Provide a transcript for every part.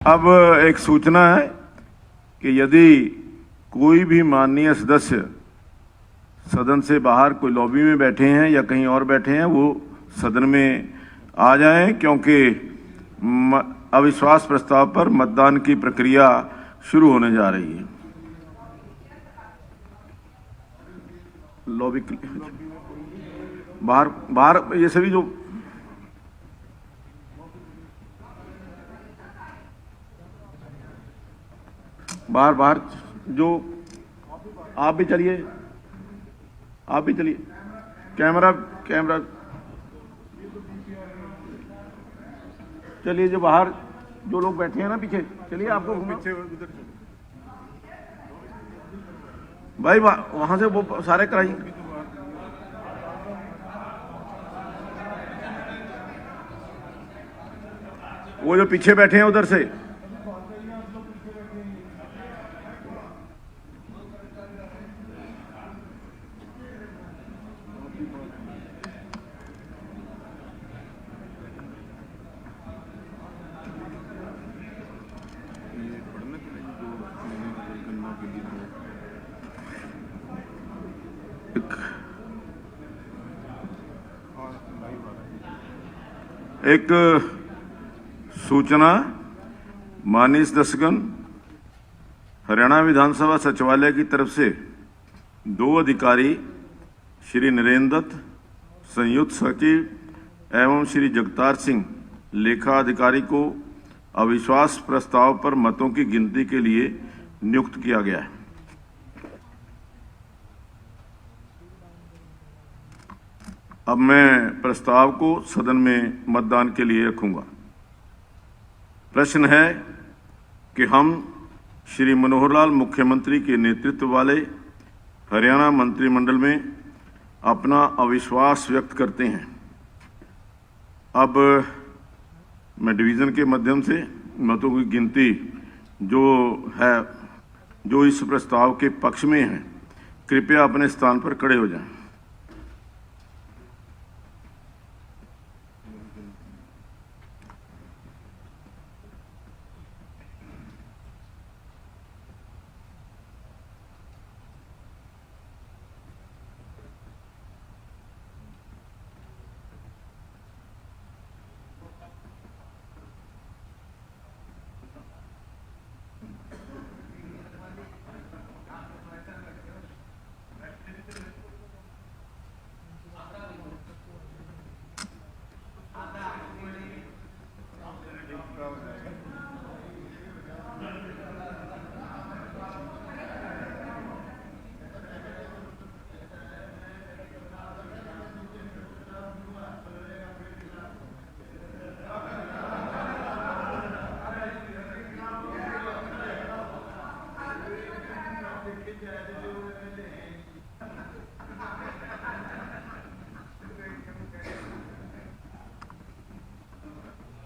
अब एक सूचना है कि यदि कोई भी माननीय सदस्य सदन से बाहर कोई लॉबी में बैठे हैं या कहीं और बैठे हैं, वो सदन में आ जाएं, क्योंकि अविश्वास प्रस्ताव पर मतदान की प्रक्रिया शुरू होने जा रही है। लॉबी बाहर बाहर ये सभी जो बाहर जो आप भी चलिए, कैमरा चलिए, जो बाहर जो लोग बैठे हैं ना पीछे, चलिए आपको पीछे उधर भाई वहां से वो सारे कराइए। वो जो पीछे बैठे हैं उधर से एक सूचना। माननीय सदस्यगण, हरियाणा विधानसभा सचिवालय की तरफ से 2 अधिकारी श्री नरेंद्र दत्त संयुक्त सचिव एवं श्री जगतार सिंह लेखा अधिकारी को अविश्वास प्रस्ताव पर मतों की गिनती के लिए नियुक्त किया गया है। अब मैं प्रस्ताव को सदन में मतदान के लिए रखूंगा। प्रश्न है कि हम श्री मनोहर लाल मुख्यमंत्री के नेतृत्व वाले हरियाणा मंत्रिमंडल में अपना अविश्वास व्यक्त करते हैं। अब मैं डिवीज़न के माध्यम से मतों की गिनती जो इस प्रस्ताव के पक्ष में है, कृपया अपने स्थान पर खड़े हो जाएं।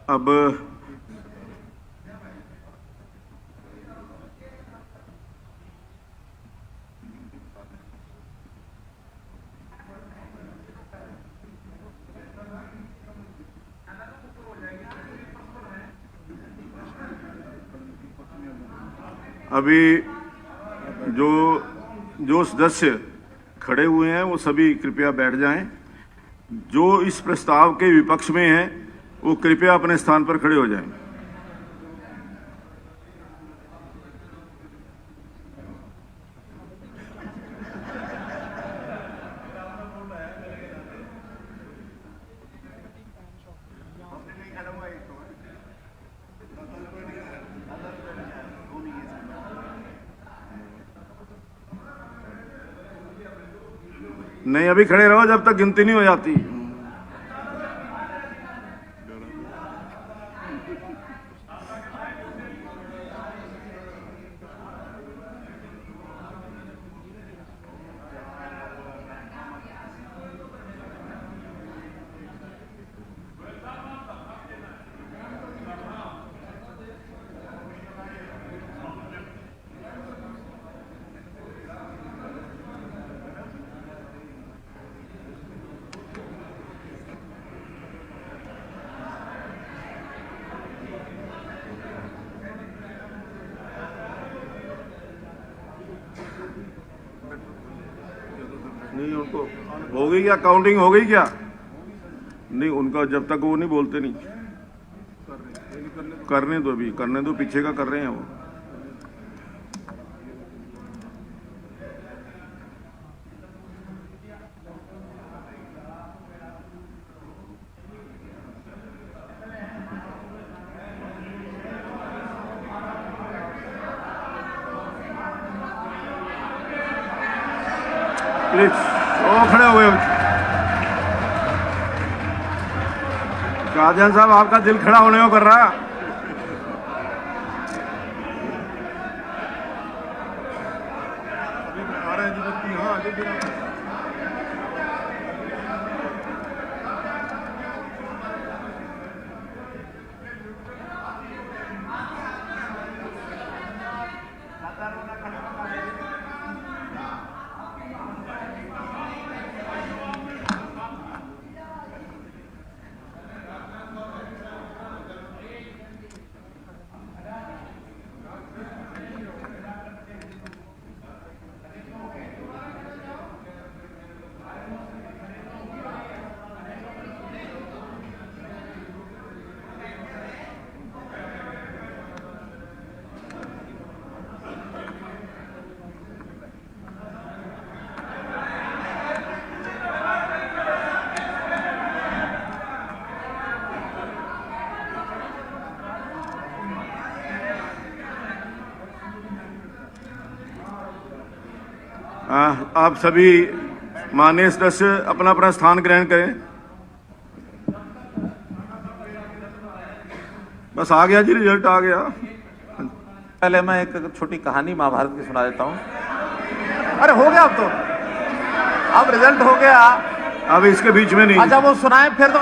अब अभी जो सदस्य खड़े हुए हैं वो सभी कृपया बैठ जाएं। जो इस प्रस्ताव के विपक्ष में हैं वो कृपया अपने स्थान पर खड़े हो जाएं। नहीं, अभी खड़े रहो जब तक गिनती नहीं हो जाती। उनको हो गई क्या, काउंटिंग हो गई क्या? नहीं, उनका जब तक वो नहीं बोलते नहीं करने दो, अभी करने दो, पीछे का कर रहे हैं वो। प्लीज वो खड़े हो गए। शाहजहां साहब, आपका दिल खड़ा होने को कर रहा। आप सभी माननीय सदस्य अपना अपना स्थान ग्रहण करें। बस आ गया जी, रिजल्ट आ गया। पहले मैं एक छोटी कहानी महाभारत की सुना देता हूँ। अरे हो गया, अब तो अब रिजल्ट हो गया। अब इसके बीच में नहीं। अच्छा, वो सुनाए फिर तो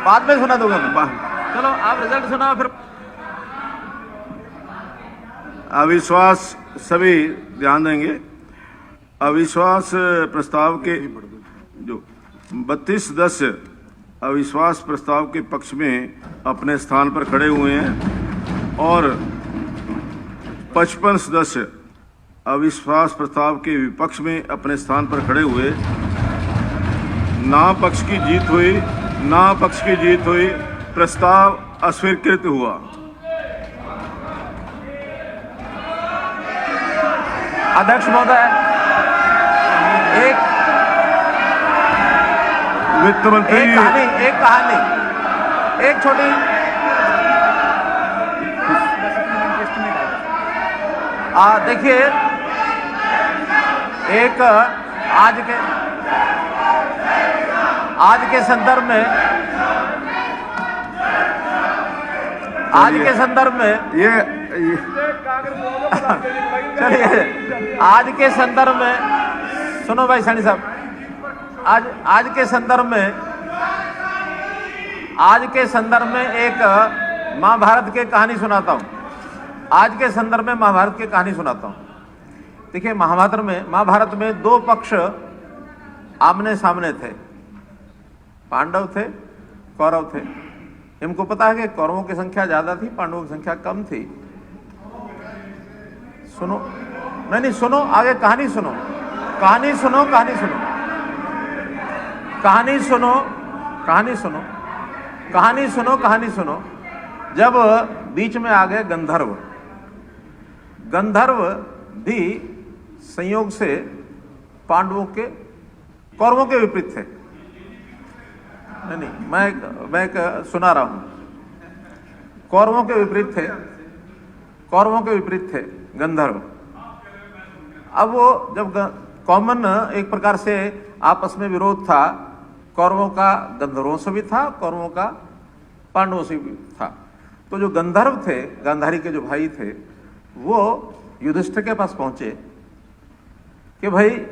बाद में सुना दूंगा मैं। चलो आप रिजल्ट सुनाओ फिर। अविश्वास, सभी ध्यान देंगे। अविश्वास प्रस्ताव के जो 32 सदस्य अविश्वास प्रस्ताव के पक्ष में अपने स्थान पर खड़े हुए हैं और 55 सदस्य अविश्वास प्रस्ताव के विपक्ष में अपने स्थान पर खड़े हुए। ना पक्ष की जीत हुई, ना पक्ष की जीत हुई, प्रस्ताव अस्वीकृत हुआ। अध्यक्ष महोदय, एक वित्त मंत्री, एक कहानी एक छोटी देखिए, एक आज के संदर्भ में ये चलिए, आज के संदर्भ में सुनो भाई सैनी साहब, आज के संदर्भ में एक महाभारत की कहानी सुनाता हूं। आज के संदर्भ में महाभारत की कहानी सुनाता हूं। देखिए, महाभारत में दो पक्ष आमने सामने थे। पांडव थे, कौरव थे। इनको पता है कि कौरवों की संख्या ज्यादा थी, पांडवों की संख्या कम थी। सुनो, नहीं सुनो, आगे कहानी सुनो, कहानी सुनो, कहानी सुनो, कहानी सुनो, कहानी सुनो, कहानी सुनो, कहानी सुनो। जब बीच में आ गए गंधर्व, गंधर्व भी संयोग से पांडवों के, कौरवों के विपरीत थे। नहीं, मैं एक सुना रहा हूं। कौरवों के विपरीत थे, कौरवों के विपरीत थे गंधर्व। अब वो जब कॉमन एक प्रकार से आपस में विरोध था, कौरवों का गंधर्वों से भी था, कौरवों का पांडवों से भी था। तो जो गंधर्व थे, गांधारी के जो भाई थे, वो युधिष्ठिर के पास पहुंचे कि भाई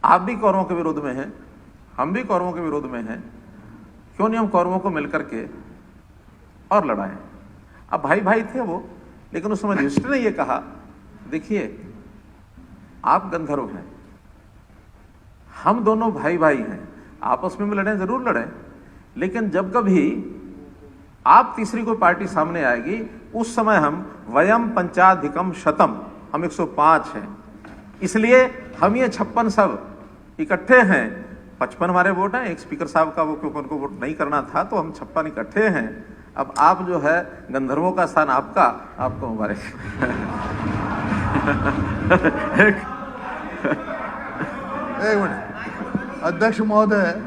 आप भी कौरवों के विरोध में हैं, हम भी कौरवों के विरोध में हैं, क्यों नहीं हम कौरवों को मिलकर के और लड़ाएं। अब भाई भाई थे वो, लेकिन उस समय युधिष्ठिर ने ये कहा, देखिए आप गंधर्व हैं, हम दोनों भाई भाई हैं, आपस में लड़ें, जरूर लड़ें, लेकिन जब कभी आप तीसरी कोई पार्टी सामने आएगी, उस समय हम वयम पंचाधिकम शतम, हम 105 हैं, इसलिए हम ये 56 सब इकट्ठे हैं, 55 हमारे वोट हैं, एक स्पीकर साहब का वो क्योंकि उनको वोट नहीं करना था, तो हम 56 इकट्ठे हैं। अब आप जो है गंधर्वों का स्थान आपका, आपको मुबारक। एक मिनट अध्यक्ष महोदय,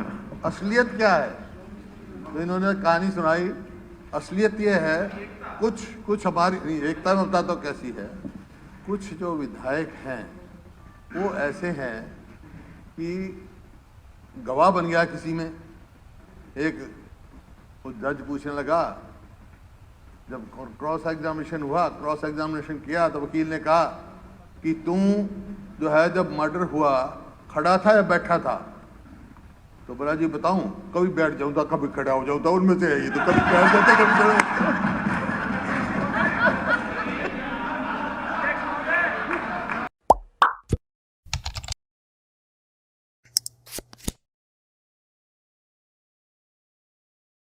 असलियत क्या है? तो इन्होंने कहानी सुनाई। असलियत ये है, कुछ हमारी नहीं, एकता में बता तो कैसी है। कुछ जो विधायक हैं वो ऐसे हैं कि गवाह बन गया किसी में। एक जज पूछने लगा, जब क्रॉस एग्जामिनेशन हुआ, क्रॉस एग्जामिनेशन किया तो वकील ने कहा कि तू जो है जब मर्डर हुआ खड़ा था या बैठा था? तो बोला जी बताऊं, कभी बैठ जाऊं था, कभी खड़ा हो जाऊं था, उनमें से है ये, तो कभी बैठ जाते कभी खड़े।